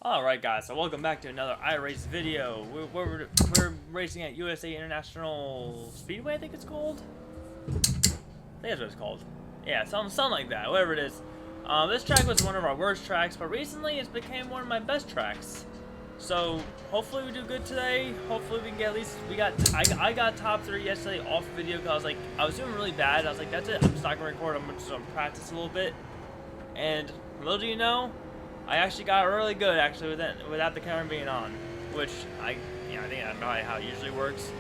Alright guys, so welcome back to another iRace video. We're racing at USA International Speedway, I think it's called? I think that's what it's called. Yeah, something like that, whatever it is. This track was one of our worst tracks, but recently it's became one of my best tracks. So, hopefully we do good today. Hopefully we can get at least, I got top 3 yesterday off video because I was doing really bad. I was like, that's it, I'm just not going to record, I'm just going to practice a little bit. And, little do you know, I actually got really good without the camera being on, which I think that's probably how it usually works.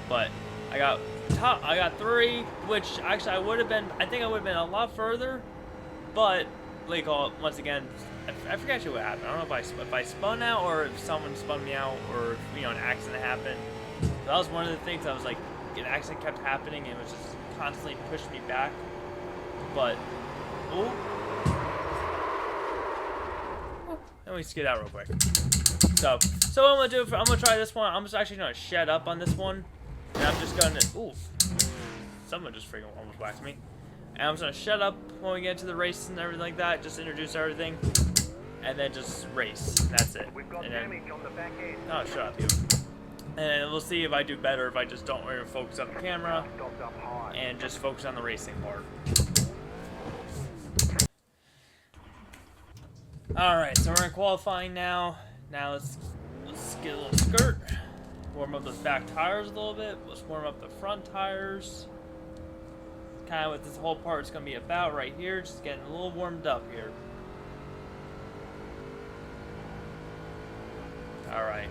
But I got 3, which actually I think I would have been a lot further, but once again, I forget actually what happened. I don't know if I spun out or if someone spun me out or if, an accident happened. So that was one of the things. I was like, an accident kept happening and it was just constantly pushing me back. But ooh. Let me skid out real quick. So what I'm gonna do, I'm gonna try this one. I'm just actually gonna shed up on this one, and I'm just gonna, ooh, someone just freaking almost whacked me. And I'm just gonna shut up when we get to the race and everything like that. Just introduce everything, and then just race. That's it. We've got and then, damage on the back end. oh, shut up, you. And we'll see if I do better if I just don't really focus on the camera and just focus on the racing part. Alright, so we're in qualifying now. Now let's get a little skirt. Warm up those back tires a little bit. Let's warm up the front tires. Kind of what this whole part is going to be about right here. Just getting a little warmed up here. Alright.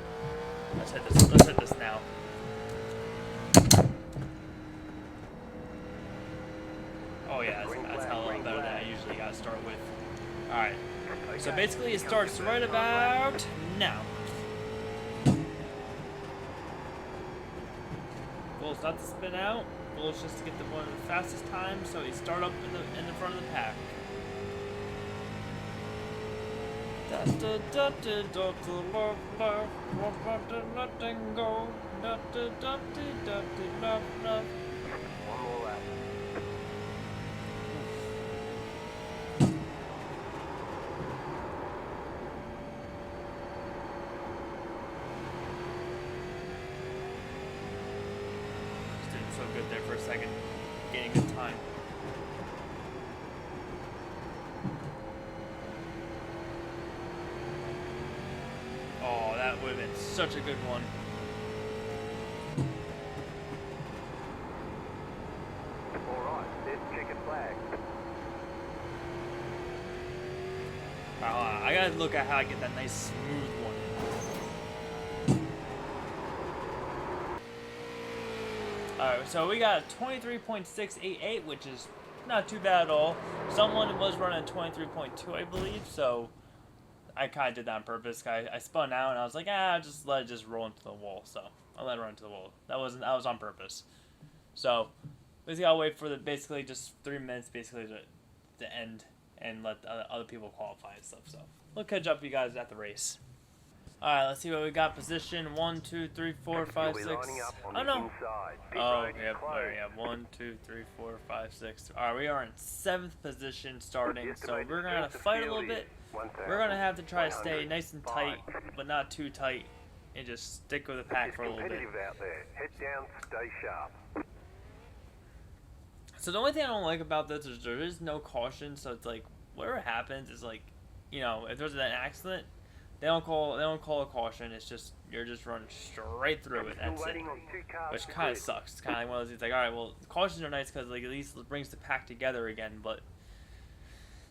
Let's hit this now. Oh yeah, that's hell of a lot better than I usually got to start with. Alright. So basically it starts right about now. Goal's not to spin out. Goal's just to get one of the fastest times, so he start up in the front of the pack. One more lap. So good there for a second, getting good time. Oh, that would have been such a good one. Alright, there's checkered flag. I gotta look at how I get that nice smooth one in. Alright, so we got 23.688, which is not too bad at all. Someone was running 23.2, I believe, so I kind of did that on purpose. I spun out and I was like, I'll just let it just roll into the wall. So I let it run into the wall. That was on purpose. So we just gotta wait for basically just 3 minutes basically to end and let other people qualify and stuff. So we'll catch up with you guys at the race. Alright, let's see what we got. Position 1, 2, 3, 4, 5, 6. Oh no. Oh, yep. There, yeah. 1, 2, 3, 4, 5, 6. Alright, we are in 7th position starting, so we're gonna fight a little bit. We're gonna have to try to stay nice and tight, but not too tight, and just stick with the pack for a little bit. Out there. Head down, stay sharp. So the only thing I don't like about this is there is no caution, so it's like whatever happens is like, if there's an accident, they don't call a caution. It's just you're just running straight through it. That's it. Which kind of sucks. It's kind of like one of those things. Like, all right, well, cautions are nice because like at least it brings the pack together again. But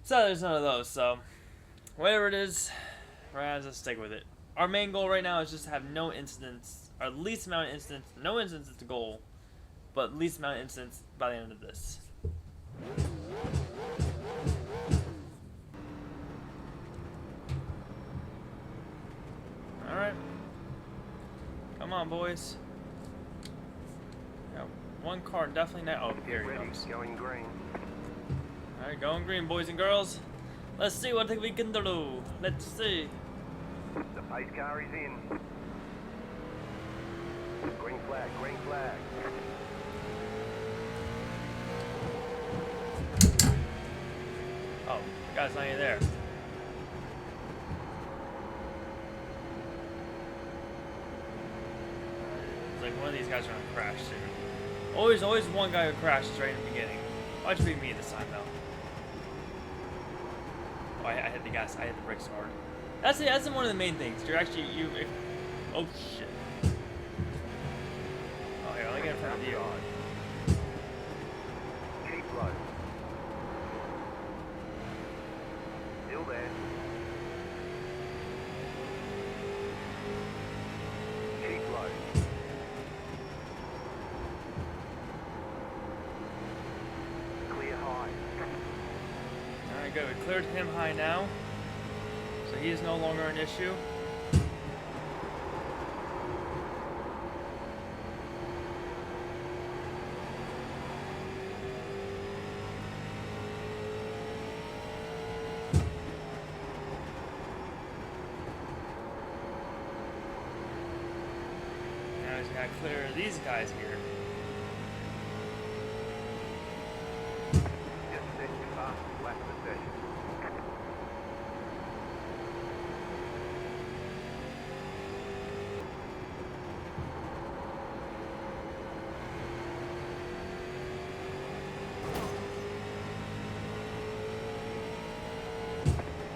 so there's none of those. So whatever it is, we're gonna just stick with it. Our main goal right now is just to have no incidents, or least amount of incidents. No incidents is the goal, but least amount of incidents by the end of this. Alright. Come on, boys. Yeah, one car definitely not. Oh, here he comes. Going green. Alright, going green, boys and girls. Let's see what we can do. Let's see. The pace car is in. Green flag, green flag. Oh, the guy's not even there. one of these guys are gonna crash soon. Always one guy who crashes right in the beginning. Why'd you be me this time though? Oh, I hit the gas. I hit the brakes hard. That's it. That's one of the main things. You're actually oh shit. Oh, here, let me get in front of you. Keep low. Still there. Keep low. Clear high. Alright, good. We cleared him high now. So he is no longer an issue. Now he's gotta clear these guys here. Just set your fast lap session.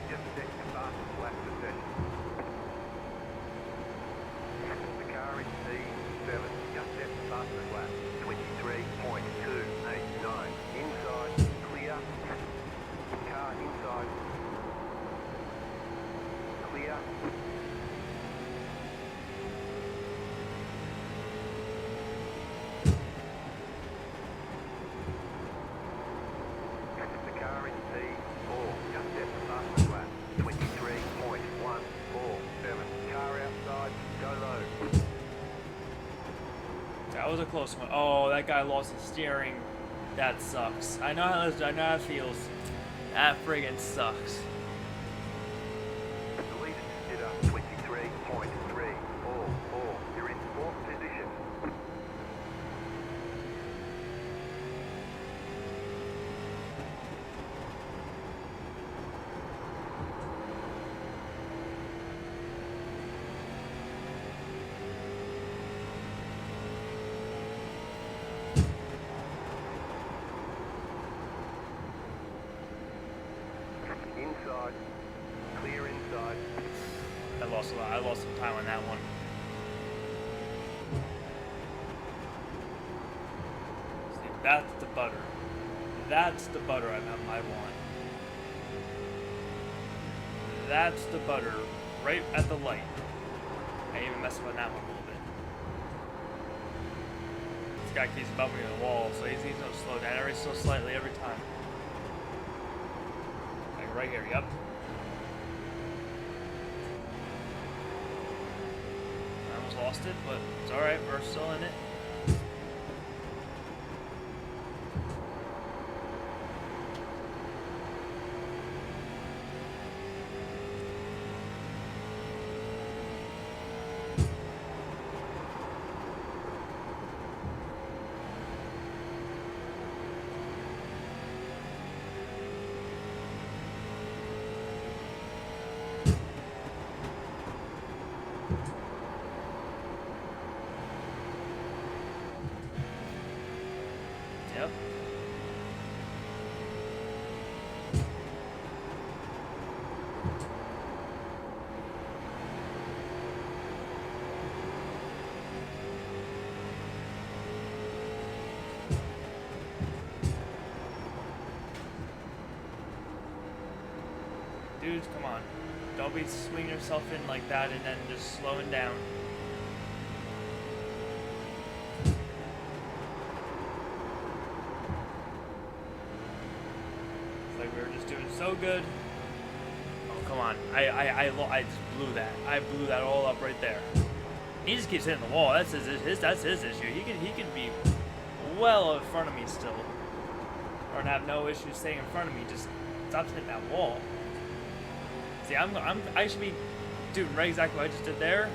Just set your fastest lap session. The car is C7. Just set the fastest lap. 23.289. Inside. Clear. Car inside. Clear. The car in C4. Just set the fastest lap. 23.147. Car outside. Go low. That was a close one. Oh, that guy lost his steering. That sucks. I know how it feels. That friggin' sucks. The leader did up 23.344. You're in fourth position. Inside. Clear inside. I lost a lot. I lost some time on that one. See, that's the butter. That's the butter I want. That's the butter right at the light. I even messed up on that one a little bit. This guy keeps bumping into the wall, so he's gonna slow down every so slightly every time. Like right here, yep. I almost lost it, but it's alright, we're still in it. Yep. Dudes, come on. Don't be swinging yourself in like that and then just slowing down. Like we were just doing so good. Oh come on! I just blew that. I blew that all up right there. He just keeps hitting the wall. That's his issue. He can be well in front of me still, or have no issues staying in front of me. Just stops hitting that wall. See, I should be doing right exactly what I just did there.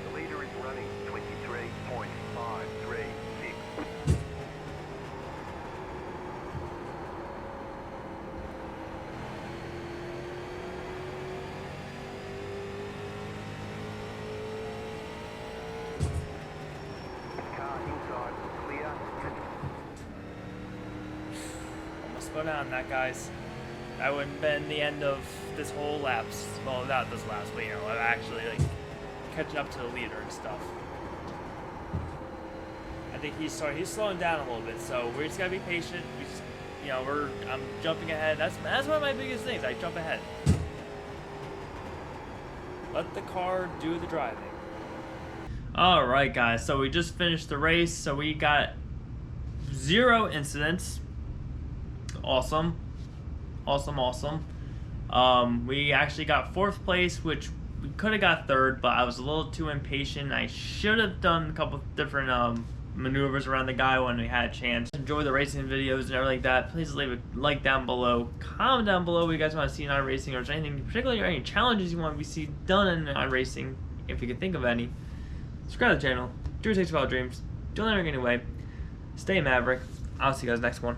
The leader is running 23.536. slow down on that, guys. That wouldn't have been the end of this whole lapse. Well, not this lapse, but you know, actually like catching up to the leader and stuff. I think he's slowing down a little bit, so we just gotta be patient. We just, you know, I'm jumping ahead. That's one of my biggest things. I jump ahead. Let the car do the driving. All right, guys. So we just finished the race. So we got 0 incidents. Awesome. Awesome. We actually got 4th place, which we could have got 3rd, but I was a little too impatient. I should have done a couple different maneuvers around the guy when we had a chance. Enjoy the racing videos and everything like that. Please leave a like down below. Comment down below what you guys want to see in iRacing, or is there anything particularly, or any challenges you want to see done in iRacing, if you can think of any. Subscribe to the channel. Do what it takes to follow dreams. Don't let it get away. Stay Maverick. I'll see you guys next one.